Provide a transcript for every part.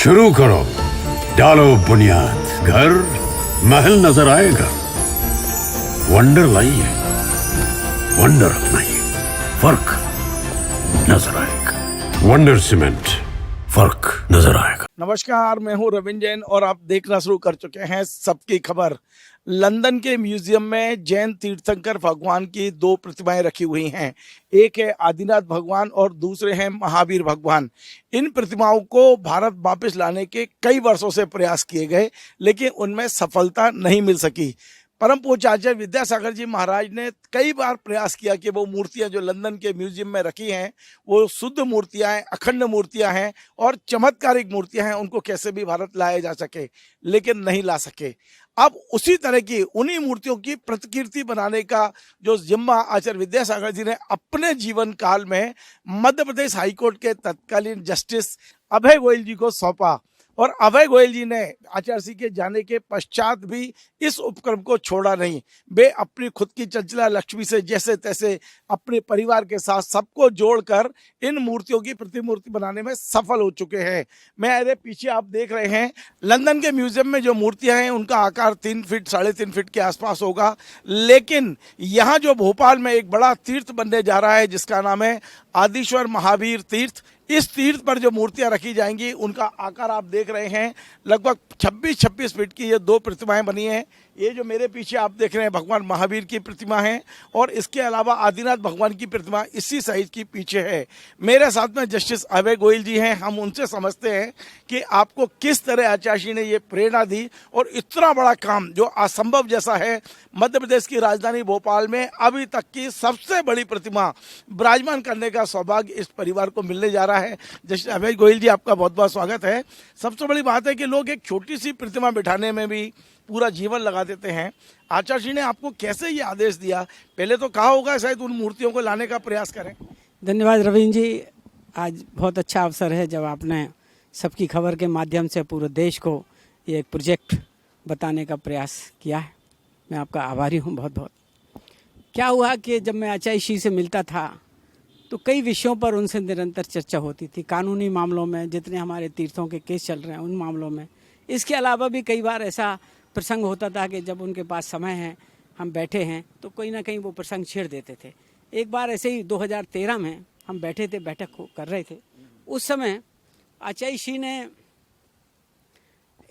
शुरू करो, डालो बुनियाद, घर महल नजर आएगा। वंडर लाइए, वंडर अपनाइए, फर्क नजर आएगा। वंडर सीमेंट, फर्क नजर आएगा। नमस्कार, मैं हूं रविंद्र जैन और आप देखना शुरू कर चुके हैं सबकी खबर। लंदन के म्यूजियम में जैन तीर्थंकर भगवान की दो प्रतिमाएं रखी हुई हैं। एक है आदिनाथ भगवान और दूसरे हैं महावीर भगवान। इन प्रतिमाओं को भारत वापस लाने के कई वर्षों से प्रयास किए गए, लेकिन उनमें सफलता नहीं मिल सकी। परम पूज्य आचार्य विद्यासागर जी महाराज ने कई बार प्रयास किया कि वो मूर्तियां जो लंदन के म्यूजियम में रखी हैं वो शुद्ध मूर्तियां हैं, अखंड मूर्तियां हैं और चमत्कारिक मूर्तियां हैं, उनको कैसे भी भारत लाया जा सके, लेकिन नहीं ला सके। अब उसी तरह की उन्हीं मूर्तियों की प्रतिकृति बनाने का जो जिम्मा आचार्य विद्यासागर जी ने अपने जीवन काल में मध्य प्रदेश हाईकोर्ट के तत्कालीन जस्टिस अभय गोयल जी को सौंपा। और अभय गोयल जी ने आचार्य सिंह के जाने के पश्चात भी इस उपक्रम को छोड़ा नहीं। वे अपनी खुद की चंचला लक्ष्मी से जैसे तैसे अपने परिवार के साथ सबको जोड़कर इन मूर्तियों की प्रतिमूर्ति बनाने में सफल हो चुके हैं। मेरे पीछे आप देख रहे हैं लंदन के म्यूजियम में जो मूर्तियां हैं उनका आकार 3 फीट 3.5 फीट के आसपास होगा, लेकिन यहाँ जो भोपाल में एक बड़ा तीर्थ बनने जा रहा है जिसका नाम है आदिश्वर महावीर तीर्थ, इस तीर्थ पर जो मूर्तियां रखी जाएंगी उनका आकार आप देख रहे हैं लगभग 26 फीट की ये दो प्रतिमाएं बनी हैं। ये जो मेरे पीछे आप देख रहे हैं भगवान महावीर की प्रतिमा है और इसके अलावा आदिनाथ भगवान की प्रतिमा इसी साइज की पीछे है। मेरे साथ में जस्टिस अभय गोयल जी हैं। हम उनसे समझते हैं कि आपको किस तरह आचार्य जी ने ये प्रेरणा दी और इतना बड़ा काम जो असंभव जैसा है, मध्य प्रदेश की राजधानी भोपाल में अभी तक की सबसे बड़ी प्रतिमा विराजमान करने का सौभाग्य इस परिवार को मिलने जा रहा है। जस्टिस अभय गोयल जी, आपका बहुत बहुत स्वागत है। सबसे बड़ी बात है कि लोग एक छोटी सी प्रतिमा बिठाने में भी पूरा जीवन लगा देते हैं। आचार्य जी ने आपको कैसे ये आदेश दिया? पहले तो कहा होगा शायद उन मूर्तियों को लाने का प्रयास करें। धन्यवाद रविंद्र जी, आज बहुत अच्छा अवसर है जब आपने सबकी खबर के माध्यम से पूरे देश को ये एक प्रोजेक्ट बताने का प्रयास किया है। मैं आपका आभारी हूँ बहुत बहुत। क्या हुआ कि जब मैं आचार्य जी से मिलता था तो कई विषयों पर उनसे निरंतर चर्चा होती थी, कानूनी मामलों में, जितने हमारे तीर्थों के केस चल रहे हैं उन मामलों में। इसके अलावा भी कई बार ऐसा प्रसंग होता था कि जब उनके पास समय है, हम बैठे हैं, तो कोई ना कहीं वो प्रसंग छेड़ देते थे। एक बार ऐसे ही 2013 में हम बैठे थे, बैठक कर रहे थे। उस समय आचार्य जी ने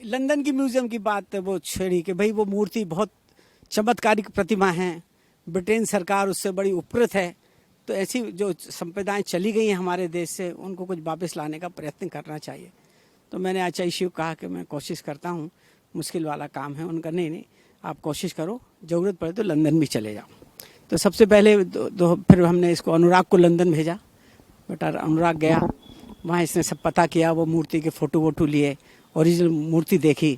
लंदन की म्यूजियम की बात वो छेड़ी कि भाई वो मूर्ति बहुत चमत्कारिक प्रतिमा है, ब्रिटेन सरकार उससे बड़ी उपकृत है, तो ऐसी जो संप्रदाएं चली गई हैं हमारे देश से उनको कुछ वापस लाने का प्रयत्न करना चाहिए। तो मैंने आचार्य शिव कहा कि मैं कोशिश करता हूँ, मुश्किल वाला काम है। उनका नहीं आप कोशिश करो, ज़रूरत पड़े तो लंदन भी चले जाओ। तो सबसे पहले फिर हमने इसको अनुराग को लंदन भेजा। बेटा अनुराग गया, वहाँ इसने सब पता किया, वो मूर्ति के फ़ोटो वोटो लिए, ओरिजिनल मूर्ति देखी,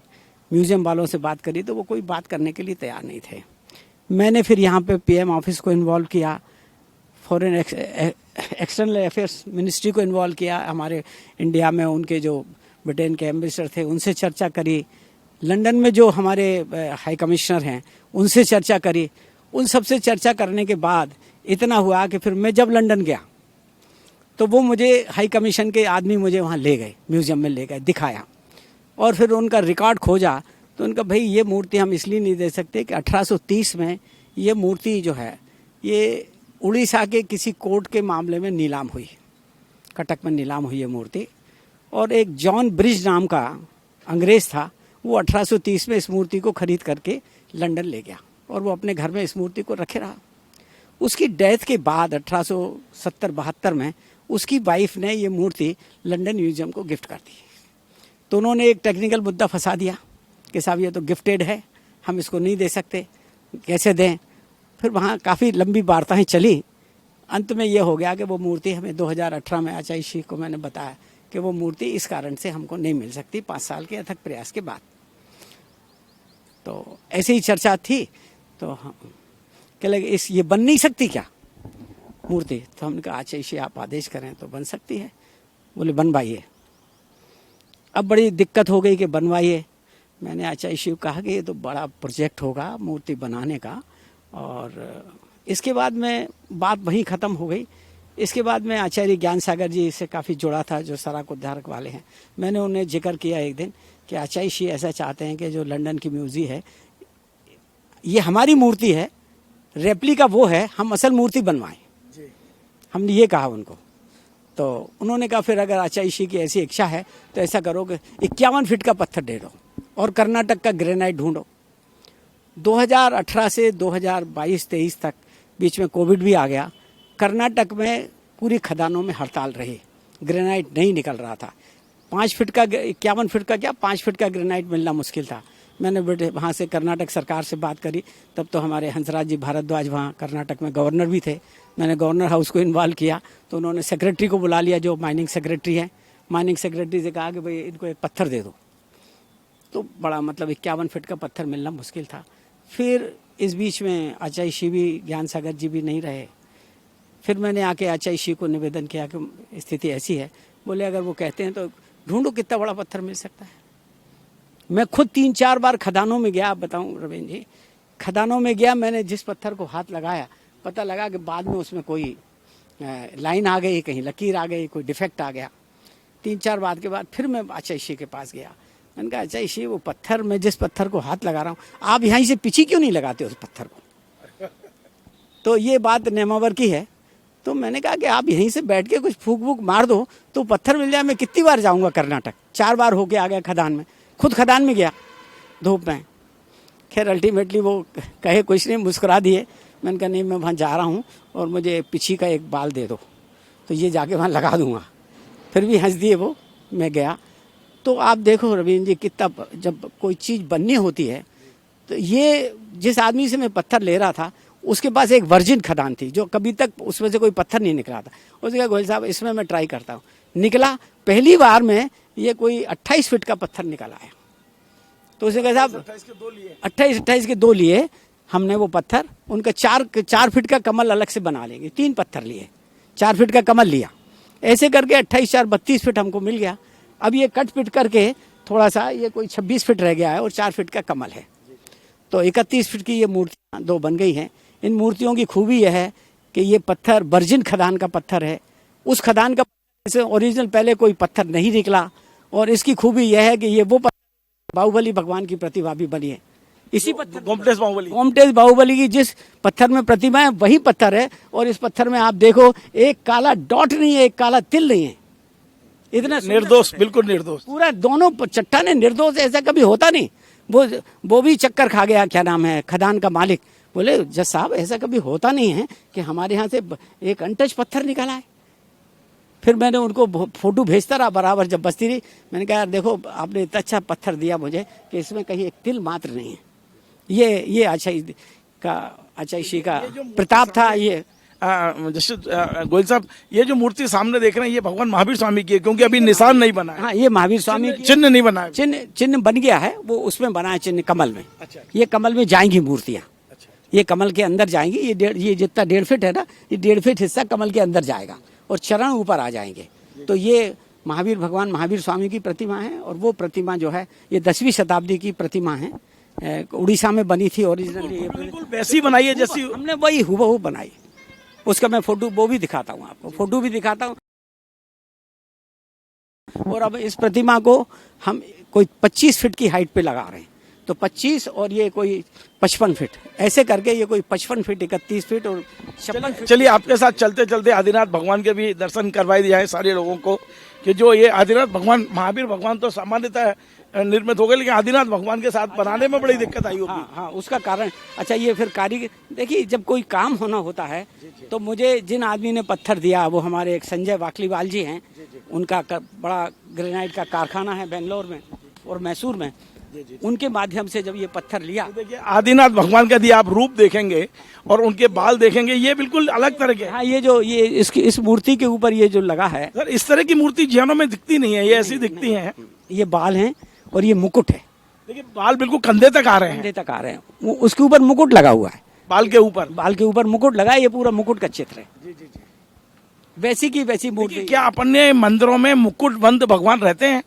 म्यूज़ियम वालों से बात करी तो वो कोई बात करने के लिए तैयार नहीं थे। मैंने फिर यहाँ पे PM ऑफिस को इन्वॉल्व किया, फॉरेन एक्सटर्नल अफेयर्स मिनिस्ट्री को इन्वॉल्व किया, हमारे इंडिया में उनके जो ब्रिटेन के एम्बेसडर थे उनसे चर्चा करी, लंदन में जो हमारे हाई कमिश्नर हैं उनसे चर्चा करी। उन सबसे चर्चा करने के बाद इतना हुआ कि फिर मैं जब लंदन गया तो वो मुझे हाई कमीशन के आदमी मुझे वहाँ ले गए, म्यूज़ियम में ले गए, दिखाया और फिर उनका रिकॉर्ड खोजा तो उनका भाई ये मूर्ति हम इसलिए नहीं दे सकते कि 1830 में ये मूर्ति जो है ये उड़ीसा के किसी कोर्ट के मामले में नीलाम हुई, कटक में नीलाम हुई ये मूर्ति। और एक जॉन ब्रिज नाम का अंग्रेज़ था, वो 1830 में इस मूर्ति को खरीद करके लंदन ले गया और वो अपने घर में इस मूर्ति को रखे रहा। उसकी डेथ के बाद 1870-72 में उसकी वाइफ ने ये मूर्ति लंदन म्यूजियम को गिफ्ट कर दी। तो उन्होंने एक टेक्निकल मुद्दा फंसा दिया कि साहब ये तो गिफ्टेड है, हम इसको नहीं दे सकते, कैसे दें। फिर वहाँ काफ़ी लंबी वार्ताएं चली। अंत में ये हो गया कि वो मूर्ति हमें 2018 में आचार्य जी को मैंने बताया कि वो मूर्ति इस कारण से हमको नहीं मिल सकती 5 साल के अथक प्रयास के बाद। तो ऐसे ही चर्चा थी तो हम कह लगे ये बन नहीं सकती क्या मूर्ति? तो हमने कहा आचार्य जी आप आदेश करें तो बन सकती है। बोले बनवाइए। अब बड़ी दिक्कत हो गई कि बनवाइए। मैंने आचार्य शिव कहा कि ये तो बड़ा प्रोजेक्ट होगा मूर्ति बनाने का, और इसके बाद में बात वहीं ख़त्म हो गई। इसके बाद में आचार्य ज्ञान सागर जी से काफ़ी जुड़ा था, जो सराक उद्धारक वाले हैं। मैंने उन्हें जिक्र किया एक दिन कि आचार्य जी ऐसा चाहते हैं कि जो लंदन की म्यूजियम है, ये हमारी मूर्ति है, रेप्लिका वो है, हम असल मूर्ति बनवाएं। हमने ये कहा उनको। तो उन्होंने कहा फिर अगर आचार्य जी की ऐसी इच्छा है तो ऐसा करो कि 51 फीट का पत्थर दे दो और कर्नाटक का ग्रेनाइट ढूंढो। 2018 से 2022-23 तक बीच में कोविड भी आ गया। कर्नाटक में पूरी खदानों में हड़ताल रही, ग्रेनाइट नहीं निकल रहा था। 5 फीट का 51 फीट का क्या 5 फीट का ग्रेनाइट मिलना मुश्किल था। मैंने बेटे वहाँ से कर्नाटक सरकार से बात करी, तब तो हमारे हंसराज जी भारद्वाज वहाँ कर्नाटक में गवर्नर भी थे। मैंने गवर्नर हाउस को इन्वॉल्व किया, तो उन्होंने सेक्रेटरी को बुला लिया, जो माइनिंग सेक्रेटरी है। माइनिंग सेक्रेटरी से कहा कि भाई इनको एक पत्थर दे दो। तो बड़ा मतलब 51 फीट का पत्थर मिलना मुश्किल था। फिर इस बीच में आचार्य जी भी, ज्ञान सागर जी भी नहीं रहे। फिर मैंने आके आचार्य जी को निवेदन किया कि स्थिति ऐसी है। बोले अगर वो कहते हैं तो ढूंढो कितना बड़ा पत्थर मिल सकता है। मैं खुद 3-4 बार खदानों में गया। आप बताऊं रवीन जी, खदानों में गया, मैंने जिस पत्थर को हाथ लगाया, पता लगा कि बाद में उसमें कोई लाइन आ गई, कहीं लकीर आ गई, कोई डिफेक्ट आ गया। 3-4 बार के बाद फिर मैं आचार्य जी के पास गया। मैंने कहा आचार्य जी, वो पत्थर, मैं जिस पत्थर को हाथ लगा रहा हूँ, आप यहीं से पीछे क्यों नहीं लगाते उस पत्थर को? तो ये बात नेमावर की है। तो मैंने कहा कि आप यहीं से बैठ के कुछ फूक वूक मार दो तो पत्थर मिल जाए। मैं कितनी बार जाऊँगा कर्नाटक? 4 बार होके आ गया खदान में, खुद खदान में गया धूप में। खैर अल्टीमेटली वो कहे कुछ नहीं, मुस्कुरा दिए। मैंने कहा नहीं, मैं वहाँ जा रहा हूँ और मुझे पीछे का एक बाल दे दो, तो ये जाके वहाँ लगा दूँगा। फिर भी हंस दिए वो। मैं गया तो आप देखो रवीन जी, कितना जब कोई चीज़ बननी होती है, तो ये जिस आदमी से मैं पत्थर ले रहा था, उसके पास एक वर्जिन खदान थी, जो कभी तक उसमें से कोई पत्थर नहीं निकला था। उसने कहा गोयल साहब, इसमें मैं ट्राई करता हूँ। निकला, पहली बार में ये कोई 28 फीट का पत्थर निकल आया। तो उसने कहा साहब 28 के 2 लिए हमने वो पत्थर, उनका 4 फीट का कमल अलग से बना लेंगे। 3 पत्थर लिए, 4 फीट का कमल लिया, ऐसे करके 28-4 32 फीट हमको मिल गया। अब ये कट पिट करके थोड़ा सा ये कोई 26 फीट रह गया है और 4 फीट का कमल है। तो 31 फीट की ये मूर्तियाँ 2 बन गई हैं। इन मूर्तियों की खूबी यह है कि ये पत्थर वर्जिन खदान का पत्थर है। उस खदान का से ओरिजिनल पहले कोई पत्थर नहीं निकला। और इसकी खूबी यह है कि ये वो बाहुबली भगवान की प्रतिमा भी बनी है। इसी पत्थर, गोमटेश बाहुबली की जिस पत्थर में प्रतिमा है वही पत्थर है। और इस पत्थर में आप देखो, एक काला डॉट नहीं है, एक काला तिल नहीं है। इतना निर्दोष, बिल्कुल निर्दोष, पूरा दोनों चट्टाने निर्दोष। ऐसा कभी होता नहीं। वो भी चक्कर खा गया, क्या नाम है, खदान का मालिक। बोले जज साहब, ऐसा कभी होता नहीं है कि हमारे यहाँ से एक अनटच पत्थर निकला है। फिर मैंने उनको फोटो भेजता रहा बराबर, जब बचती रही। मैंने कहा यार देखो, आपने इतना अच्छा पत्थर दिया मुझे कि इसमें कहीं एक तिल मात्र नहीं है। ये आचार्य जी का प्रताप था। ये गोयल साहब, ये जो मूर्ति सामने देख रहे हैं, ये भगवान महावीर स्वामी की है, क्योंकि अभी निशान नहीं बना है। हाँ, ये महावीर स्वामी चिन्ह नहीं बना है। चिन्ह बन गया है, वो उसमें बना है चिन्ह, कमल में। अच्छा। ये कमल में जाएंगी मूर्तियाँ। ये कमल के अंदर जाएंगी। ये जितना 1.5 फीट है ना, ये 1.5 फीट हिस्सा कमल के अंदर जाएगा और चरण ऊपर आ जाएंगे। तो ये महावीर भगवान महावीर स्वामी की प्रतिमा है। और वो प्रतिमा जो है, ये 10वीं शताब्दी की प्रतिमा है, उड़ीसा में बनी थी ओरिजिनली। बिल्कुल वैसी बनाई है जैसी हमने वही हुबहू बनाई। उसका मैं फोटो वो भी दिखाता हूँ आपको, फोटो भी दिखाता हूँ। और अब इस प्रतिमा को हम कोई 25 फीट की हाइट पे लगा रहे हैं। तो 25 और ये कोई 55 फीट, ऐसे करके ये कोई 55 फीट, 31 फीट और 56 फीट। चलिए आपके साथ चलते चलते आदिनाथ भगवान के भी दर्शन करवाए दिया है सारे लोगों को, कि जो ये आदिनाथ भगवान, महावीर भगवान तो सामान्यतः निर्मित हो गए, लेकिन आदिनाथ भगवान के साथ बनाने में बड़ी दिक्कत आई होगी। हाँ, उसका कारण, अच्छा ये फिर कारीगर, देखिए जब कोई काम होना होता है तो मुझे जिन आदमी ने पत्थर दिया, वो हमारे एक संजय वाकलीवाल जी हैं। उनका बड़ा ग्रेनाइट का कारखाना है बेंगलोर में और मैसूर में। उनके माध्यम से जब ये पत्थर लिया, देखिए आदिनाथ भगवान का यदि आप रूप देखेंगे और उनके बाल देखेंगे, ये बिल्कुल अलग तरह के। हाँ, ये इस मूर्ति के ऊपर ये जो लगा है, सर इस तरह की मूर्ति जीवनों में दिखती नहीं है, ये ऐसी दिखती है। ये बाल हैं और ये मुकुट है। देखिए बाल बिल्कुल कंधे तक आ रहे हैं, कंधे तक आ रहे हैं। उसके ऊपर मुकुट लगा हुआ है, बाल के ऊपर मुकुट लगा है। ये पूरा मुकुट का चित्र है। वैसी की वैसी मूर्ति। क्या अपने मंदिरों में मुकुटबंद भगवान रहते हैं?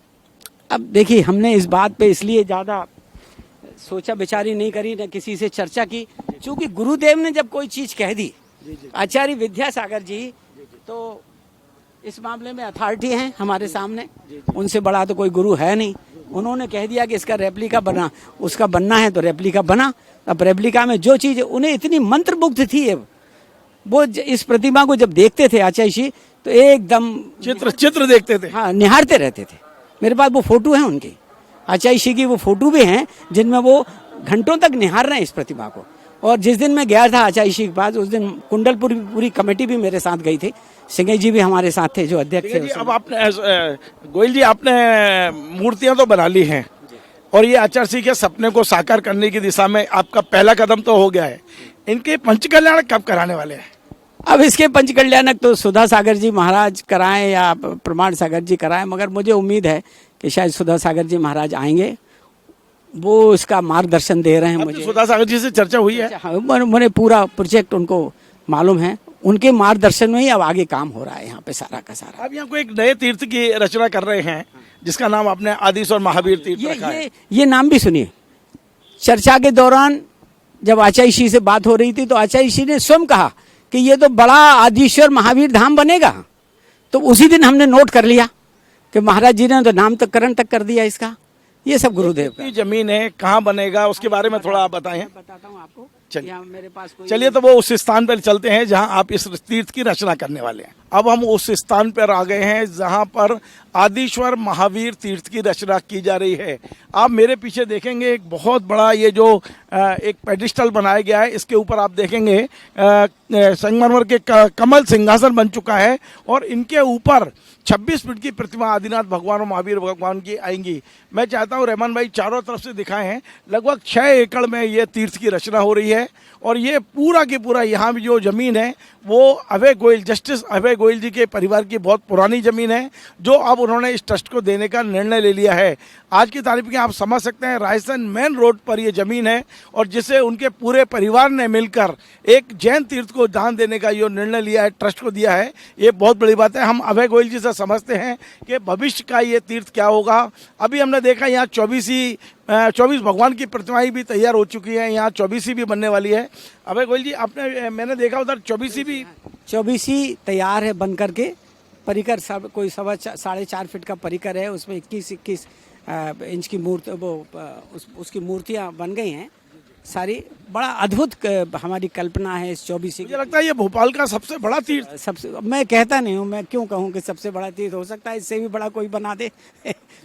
अब देखिए, हमने इस बात पे इसलिए ज्यादा सोचा विचारी नहीं करी, न किसी से चर्चा की, क्योंकि गुरुदेव ने जब कोई चीज कह दी, आचार्य विद्यासागर जी तो इस मामले में अथॉरिटी है हमारे सामने, उनसे बड़ा तो कोई गुरु है नहीं। उन्होंने कह दिया कि इसका रेप्लिका बना, उसका बनना है तो रेप्लिका बना। अब रेप्लिका में जो चीज़ उन्हें इतनी मंत्रमुग्ध थी, वो इस प्रतिमा को जब देखते थे आचार्य तो एकदम चित्र देखते थे। हाँ, निहारते रहते थे। मेरे पास वो फोटो है उनकी, आचार्य की वो फोटो भी हैं जिनमें वो घंटों तक निहार रहे हैं इस प्रतिमा को। और जिस दिन मैं गया था आचार्य के पास, उस दिन कुंडलपुर पूरी कमेटी भी मेरे साथ गई थी, सिंह जी भी हमारे साथ थे जो अध्यक्ष थे। अब आपने गोयल जी, आपने मूर्तियां तो बना ली हैं और ये आचार्य सिंह के सपने को साकार करने की दिशा में आपका पहला कदम तो हो गया है। इनके पंचकल्याण कब कराने वाले हैं? अब इसके पंचकल्याणक तो सुधा सागर जी महाराज कराएं या प्रमाण सागर जी कराएं, मगर मुझे उम्मीद है कि शायद सुधा सागर जी महाराज आएंगे, वो इसका मार्गदर्शन दे रहे हैं मुझे। सुधा सागर जी से चर्चा हुई है? हाँ, मैंने पूरा प्रोजेक्ट उनको मालूम है, उनके मार्गदर्शन में ही अब आगे काम हो रहा है यहाँ पे सारा का सारा। अब यहाँ को एक नए तीर्थ की रचना कर रहे हैं जिसका नाम आपने आदिश्वर महावीर तीर्थ रखा है। ये नाम भी सुनिए। चर्चा के दौरान जब आचार्य श्री से बात हो रही थी तो आचार्य श्री ने स्वयं कहा कि ये तो बड़ा आदिश्वर महावीर धाम बनेगा। तो उसी दिन हमने नोट कर लिया कि महाराज जी ने तो नामकरण तक कर दिया इसका। ये सब गुरुदेव का। जमीन है, कहाँ बनेगा उसके बारे में थोड़ा आप बताएं। बताता हूँ आपको। चलिए मेरे पास चलिए तो वो उस स्थान पर चलते हैं जहां आप इस तीर्थ की रचना करने वाले हैं। अब हम उस स्थान पर आ गए हैं जहां पर आदिश्वर महावीर तीर्थ की रचना की जा रही है। आप मेरे पीछे देखेंगे एक बहुत बड़ा ये जो एक पेडिस्टल बनाया गया है, इसके ऊपर आप देखेंगे संगमरमर के कमल सिंहासन बन चुका है और इनके ऊपर 26 फीट की प्रतिमा आदिनाथ भगवान और महावीर भगवान की आएंगी। मैं चाहता हूँ रहमान भाई चारों तरफ से दिखाए हैं, लगभग 6 एकड़ में ये तीर्थ की रचना हो रही है और ये पूरा की पूरा यहाँ भी जो जमीन है वो अभय गोयल, जस्टिस अभय गोयल जी के परिवार की बहुत पुरानी जमीन है जो अब उन्होंने इस ट्रस्ट को देने का निर्णय ले लिया है। आज की तारीख में आप समझ सकते हैं राजस्थान मेन रोड पर ये जमीन है और जिसे उनके पूरे परिवार ने मिलकर एक जैन तीर्थ को दान देने का ये निर्णय लिया है, ट्रस्ट को दिया है। ये बहुत बड़ी बात है। हम अभय गोयल जी से समझते हैं कि भविष्य का ये तीर्थ क्या होगा। अभी हमने देखा यहाँ 24 भगवान की प्रतिमाएं भी तैयार हो चुकी है, यहाँ 24 भी बनने वाली है। अभय गोयल जी, मैंने देखा उधर 24 तैयार है बन करके। परिकर सब कोई 4.5 फीट का परिकर है, उसमें 21 इंच की मूर्ति उसकी मूर्तियाँ बन गई हैं सारी। बड़ा अद्भुत हमारी कल्पना है इस 24। मुझे लगता है ये भोपाल का सबसे बड़ा तीर्थ। सबसे, मैं कहता नहीं हूँ, मैं क्यों कहूँ कि सबसे बड़ा तीर्थ, हो सकता है इससे भी बड़ा कोई बना दे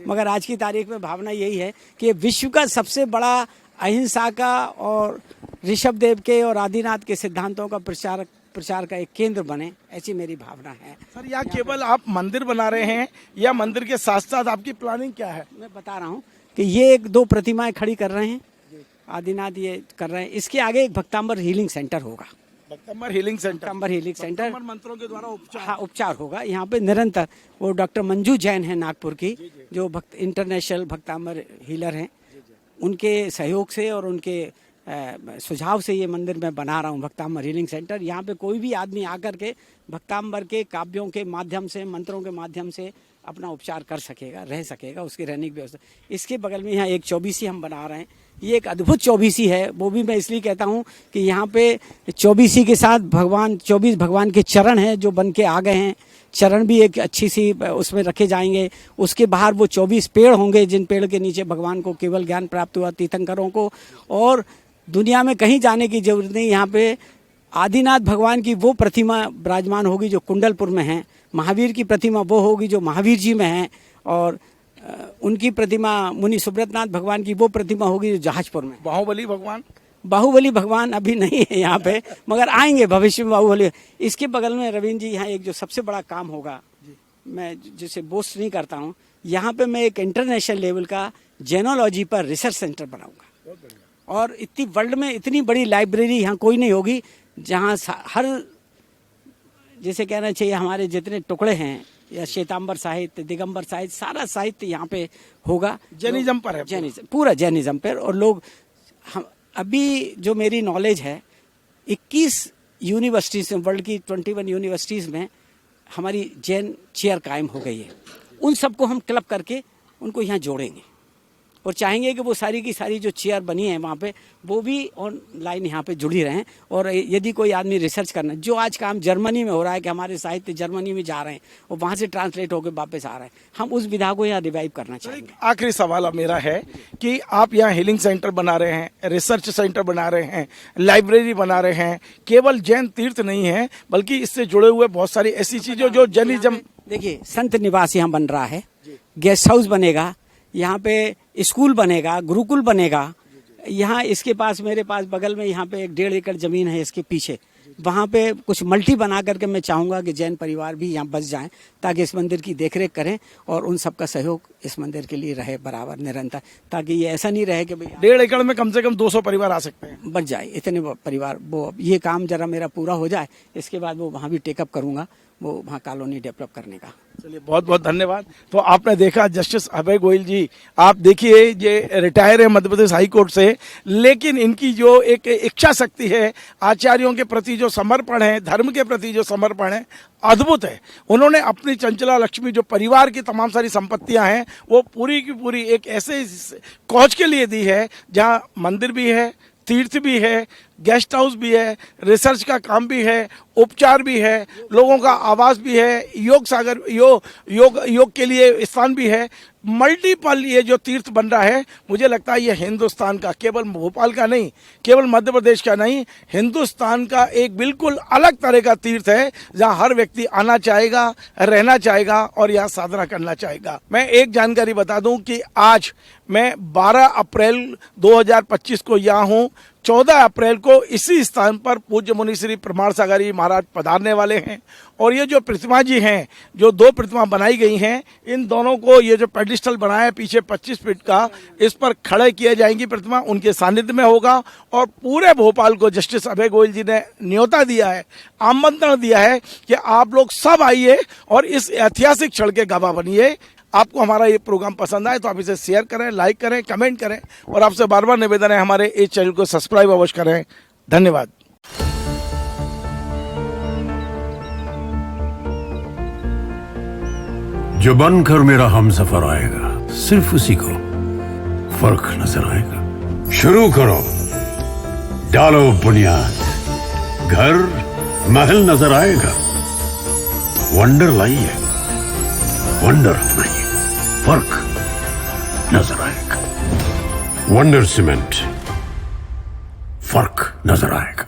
मगर आज की तारीख में भावना यही है कि विश्व का सबसे बड़ा अहिंसा का और ऋषभ देव के और आदिनाथ के सिद्धांतों का प्रचार का एक केंद्र बने, ऐसी मेरी भावना है। सर, यहाँ केवल आप मंदिर बना रहे हैं या मंदिर के साथ साथ आपकी प्लानिंग क्या है? मैं बता रहा हूँ कि ये 2 प्रतिमाएं खड़ी कर रहे हैं, आदिनाथ ये कर रहे हैं। इसके आगे एक भक्तांबर हीलिंग सेंटर होगा। भक्तांबर हीलिंग सेंटर मंत्रों के द्वारा उपचार। हाँ, उपचार होगा यहाँ पे निरंतर। वो डॉक्टर मंजू जैन है नागपुर की, जो इंटरनेशनल भक्तांबर हीलर हैं, उनके सहयोग से और उनके सुझाव से ये मंदिर मैं बना रहा हूँ, भक्तांबर हीलिंग सेंटर। यहाँ पे कोई भी आदमी आकर के भक्तांबर के काव्यों के माध्यम से, मंत्रों के माध्यम से अपना उपचार कर सकेगा, रह सकेगा, उसकी रहने की व्यवस्था। इसके बगल में यहाँ एक 24 हम बना रहे हैं। ये एक अद्भुत 24 है। वो भी मैं इसलिए कहता हूँ कि यहाँ पे 24 के साथ 24 भगवान के चरण हैं जो बन के आ गए हैं। चरण भी एक अच्छी सी उसमें रखे जाएंगे। उसके बाहर वो 24 पेड़ होंगे जिन पेड़ के नीचे भगवान को केवल ज्ञान प्राप्त हुआ, तीर्थंकरों को। और दुनिया में कहीं जाने की जरूरत नहीं, यहाँ पे आदिनाथ भगवान की वो प्रतिमा विराजमान होगी जो कुंडलपुर में है, महावीर की प्रतिमा वो होगी जो महावीर जी में है, और उनकी प्रतिमा मुनि सुब्रतनाथ भगवान की वो प्रतिमा होगी जो जहाजपुर में। बाहुबली भगवान अभी नहीं है यहाँ पे, मगर आएंगे भविष्य में बाहुबली। इसके बगल में रवीन जी यहाँ एक जो सबसे बड़ा काम होगा, मैं जिसे बोस्ट नहीं करता हूँ, यहाँ पे मैं एक इंटरनेशनल लेवल का जेनोलॉजी पर रिसर्च सेंटर बनाऊंगा। और इतनी वर्ल्ड में इतनी बड़ी लाइब्रेरी यहाँ कोई नहीं होगी जहाँ हर, जैसे कहना चाहिए, हमारे जितने टुकड़े हैं या श्वेतांबर साहित्य, दिगंबर साहित्य, सारा साहित्य यहाँ पे होगा। जैनिज्म पर है, पूरा जैनिज्म पर। और लोग हम अभी जो मेरी नॉलेज है 21 यूनिवर्सिटीज़ में, वर्ल्ड की 21 यूनिवर्सिटीज़ में हमारी जैन चेयर कायम हो गई है। उन सबको हम क्लब करके उनको यहाँ जोड़ेंगे और चाहेंगे कि वो सारी की सारी जो चेयर बनी है वहाँ पे वो भी ऑनलाइन यहाँ पे जुड़ी रहें। और यदि कोई आदमी रिसर्च करना, जो आज काम जर्मनी में हो रहा है कि हमारे साहित्य जर्मनी में जा रहे हैं और वहाँ से ट्रांसलेट होकर वापस आ रहे हैं, हम उस विधा को यहाँ रिवाइव करना चाहेंगे। आखिरी सवाल अब मेरा है कि आप यहाँ हीलिंग सेंटर बना रहे हैं, रिसर्च सेंटर बना रहे हैं, लाइब्रेरी बना रहे हैं, केवल जैन तीर्थ नहीं है बल्कि इससे जुड़े हुए बहुत सारी ऐसी चीजें जो जैनिज्म। देखिए, संत निवास यहाँ बन रहा है, गेस्ट हाउस बनेगा, यहाँ पे स्कूल बनेगा, गुरुकुल बनेगा। यहाँ इसके पास, मेरे पास बगल में यहाँ पे 1.5 एकड़ जमीन है, इसके पीछे वहाँ पे कुछ मल्टी बना करके मैं चाहूँगा कि जैन परिवार भी यहाँ बस जाएं ताकि इस मंदिर की देखरेख करें और उन सबका सहयोग इस मंदिर के लिए रहे बराबर निरंतर, ताकि ये ऐसा नहीं रहे कि भाई 1.5 एकड़ में कम से कम 200 परिवार आ सकते हैं, बच जाए इतने परिवार। वो ये काम जरा मेरा पूरा हो जाए, इसके बाद वो वहाँ भी टेकअप करूँगा, वो वहाँ कॉलोनी डेवलप करने का। चलिए, बहुत बहुत धन्यवाद। तो आपने देखा जस्टिस अभय गोयल जी, आप देखिए ये रिटायर है मध्य प्रदेश हाई कोर्ट से, लेकिन इनकी जो एक इच्छा शक्ति है, आचार्यों के प्रति जो समर्पण है, धर्म के प्रति जो समर्पण है, अद्भुत है। उन्होंने अपनी चंचला लक्ष्मी जो परिवार की तमाम सारी संपत्तियां हैं वो पूरी की पूरी एक ऐसे कॉज के लिए दी है जहां मंदिर भी है, तीर्थ भी है, गेस्ट हाउस भी है, रिसर्च का काम भी है, उपचार भी है, लोगों का आवास भी है, योग सागर योग के लिए स्थान भी है, मल्टीपल ये जो तीर्थ बन रहा है, मुझे लगता है ये हिंदुस्तान का, केवल भोपाल का नहीं, केवल मध्य प्रदेश का नहीं, हिंदुस्तान का एक बिल्कुल अलग तरह का तीर्थ है जहां हर व्यक्ति आना चाहेगा, रहना चाहेगा और यहाँ साधना करना चाहेगा। मैं एक जानकारी बता दूं कि आज मैं 12 अप्रैल 2025 को यहाँ हूँ। 14 अप्रैल को इसी स्थान पर पूज्य मुनि श्री प्रमाण सागर जी महाराज पधारने वाले हैं और ये जो प्रतिमा जी हैं, जो 2 प्रतिमा बनाई गई हैं, इन दोनों को ये जो पेडिस्टल बनाया है पीछे 25 फीट का, इस पर खड़े किए जाएंगी प्रतिमा, उनके सानिध्य में होगा। और पूरे भोपाल को जस्टिस अभय गोयल जी ने न्योता दिया है, आमंत्रण दिया है कि आप लोग सब आइए और इस ऐतिहासिक क्षण के गवाह बनिए। आपको हमारा ये प्रोग्राम पसंद आए तो आप इसे शेयर करें, लाइक करें, कमेंट करें और आपसे बार बार निवेदन है हमारे इस चैनल को सब्सक्राइब अवश्य करें। धन्यवाद। जो बनकर मेरा हमसफर आएगा, सिर्फ उसी को फर्क नजर आएगा। शुरू करो, डालो बुनियाद, घर महल नजर आएगा। वंडर लाइए, वंडर अपनाइए, फर्क नजर आएगा। वंडर सीमेंट, फर्क नजर आएगा।